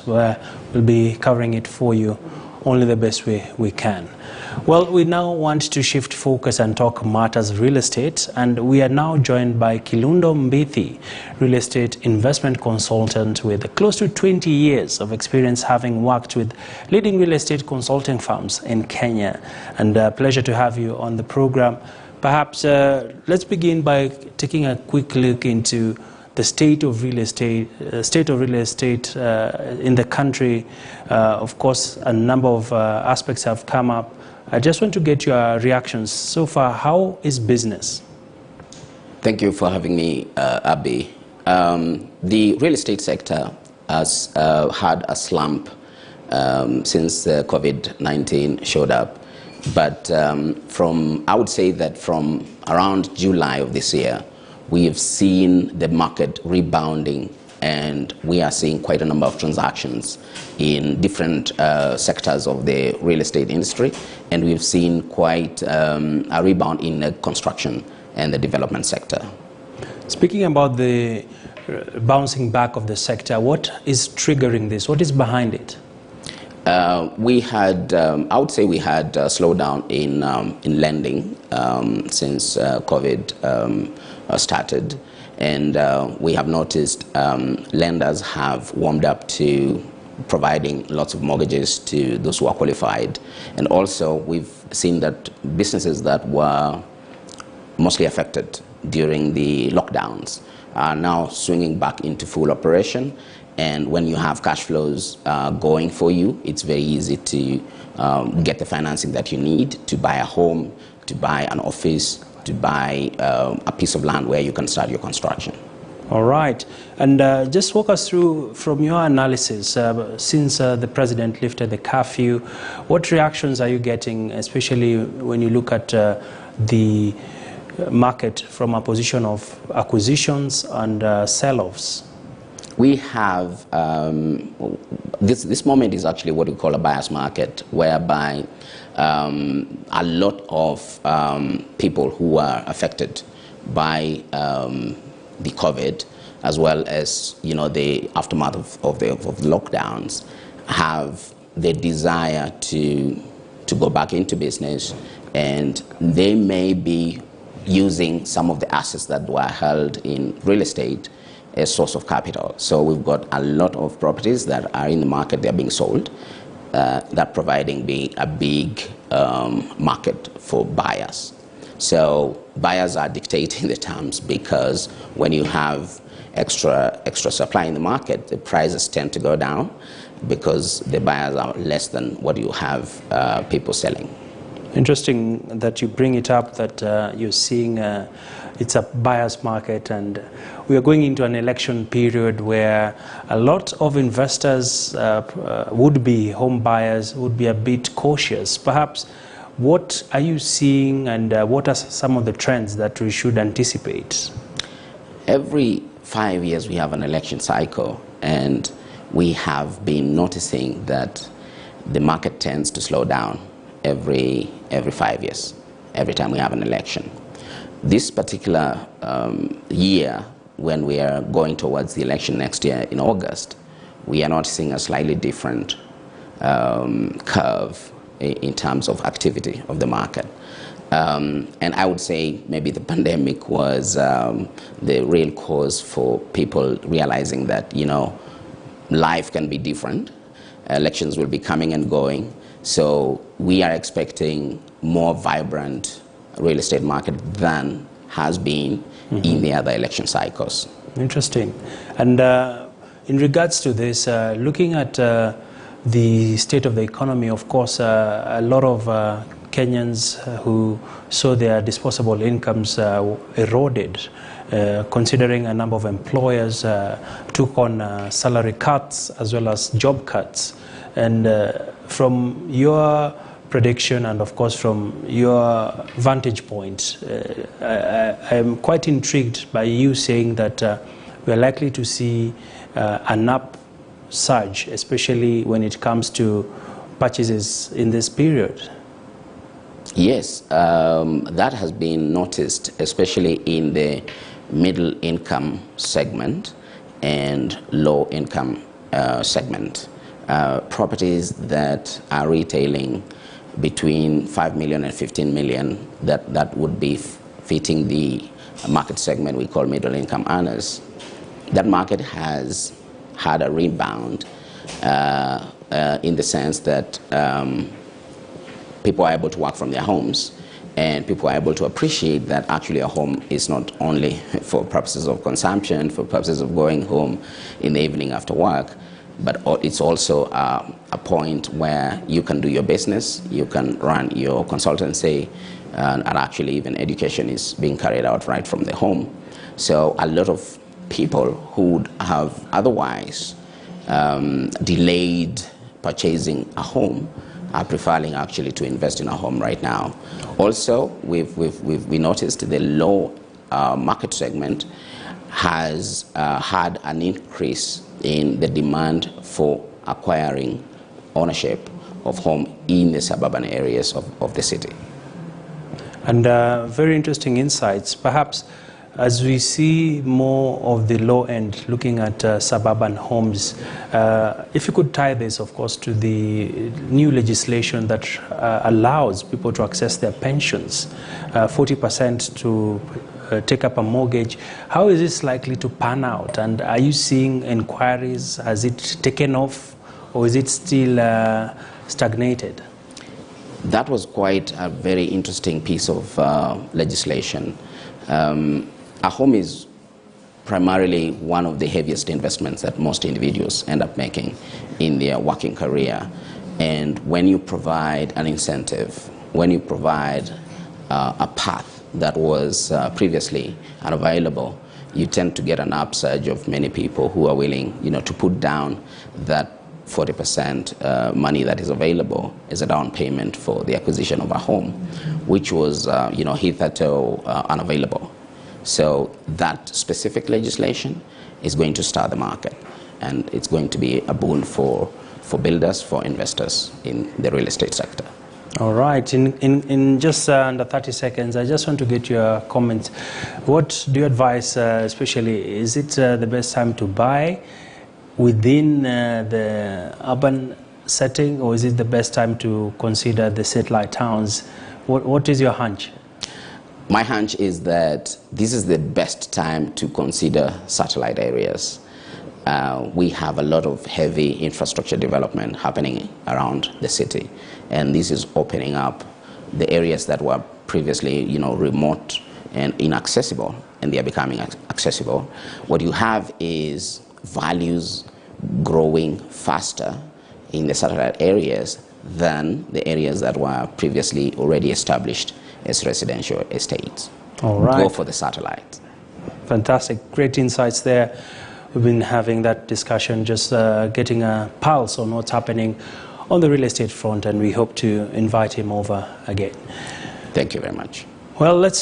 where we'll be covering it for you only the best way we can. Well, we now want to shift focus and talk matters real estate, and we are now joined by Kilundo Mbithi, real estate investment consultant with close to 20 years of experience, having worked with leading real estate consulting firms in Kenya. And a pleasure to have you on the program. Perhaps let's begin by taking a quick look into the state of real estate, in the country. Of course, a number of aspects have come up. I just want to get your reactions. So far, how is business? Thank you for having me, Abby. The real estate sector has had a slump since COVID-19 showed up. But I would say that from around July of this year, we have seen the market rebounding, and we are seeing quite a number of transactions in different sectors of the real estate industry, and we've seen quite a rebound in the construction and the development sector. Speaking about the bouncing back of the sector, what is triggering this? What is behind it? We had, I would say we had a slowdown in lending since COVID started. And we have noticed lenders have warmed up to providing lots of mortgages to those who are qualified. And also we've seen that businesses that were mostly affected during the lockdowns are now swinging back into full operation. And when you have cash flows going for you, it's very easy to get the financing that you need to buy a home, to buy an office, to buy a piece of land where you can start your construction. All right. And just walk us through, from your analysis, since the president lifted the curfew, what reactions are you getting, especially when you look at the market from a position of acquisitions and sell-offs? We have, this moment is actually what we call a buyer's market, whereby a lot of people who are affected by the COVID, as well as the aftermath of the lockdowns, have the desire to go back into business, and they may be using some of the assets that were held in real estate as source of capital. So we've got a lot of properties that are in the market, they're being sold, that providing a big market for buyers. So buyers are dictating the terms, because when you have extra supply in the market, the prices tend to go down because the buyers are less than what you have people selling. Interesting that you bring it up, that you're seeing it's a buyer's market, and we are going into an election period where a lot of investors, would-be home buyers, would be a bit cautious. Perhaps, what are you seeing, and what are some of the trends that we should anticipate? Every 5 years we have an election cycle, and we have been noticing that the market tends to slow down every 5 years, every time we have an election. This particular year, when we are going towards the election next year in August, we are noticing a slightly different curve in terms of activity of the market. And I would say maybe the pandemic was the real cause for people realizing that, life can be different. Elections will be coming and going. So we are expecting more vibrant real estate market than has been in the other election cycles. Interesting. And in regards to this, looking at the state of the economy, of course, a lot of Kenyans who saw their disposable incomes eroded, considering a number of employers took on salary cuts as well as job cuts. And from your prediction, and of course from your vantage point, I'm quite intrigued by you saying that we're likely to see an upsurge, especially when it comes to purchases in this period. Yes, that has been noticed, especially in the middle income segment and low income segment. properties that are retailing between 5 million and 15 million, that would be fitting the market segment we call middle income earners. That market has had a rebound in the sense that people are able to work from their homes, and people are able to appreciate that actually a home is not only for purposes of consumption, for purposes of going home in the evening after work, but it's also a point where you can do your business, you can run your consultancy, and actually even education is being carried out right from the home. So a lot of people who would have otherwise delayed purchasing a home are preferring actually to invest in a home right now. Also, we noticed the low market segment has had an increase in the demand for acquiring ownership of home in the suburban areas of the city. And very interesting insights. Perhaps as we see more of the low end looking at suburban homes, if you could tie this, of course, to the new legislation that allows people to access their pensions, 40% to take up a mortgage, how is this likely to pan out? And are you seeing inquiries? Has it taken off, or is it still stagnated? That was quite a very interesting piece of legislation. A home is primarily one of the heaviest investments that most individuals end up making in their working career. And when you provide an incentive, when you provide a path that was previously unavailable, you tend to get an upsurge of many people who are willing, to put down that 40% money that is available as a down payment for the acquisition of a home, which was, hitherto unavailable. So that specific legislation is going to start the market, and it's going to be a boon for builders, for investors in the real estate sector. All right. In just under 30 seconds, I just want to get your comments. What do you advise, especially, is it the best time to buy within the urban setting, or is it the best time to consider the satellite towns? What is your hunch? My hunch is that this is the best time to consider satellite areas. We have a lot of heavy infrastructure development happening around the city, and this is opening up the areas that were previously, remote and inaccessible, and they are becoming accessible. What you have is values growing faster in the satellite areas than the areas that were previously already established as residential estates. All right. Go for the satellite. Fantastic. Great insights there. We've been having that discussion, just getting a pulse on what's happening on the real estate front, and we hope to invite him over again. Thank you very much. Well, let's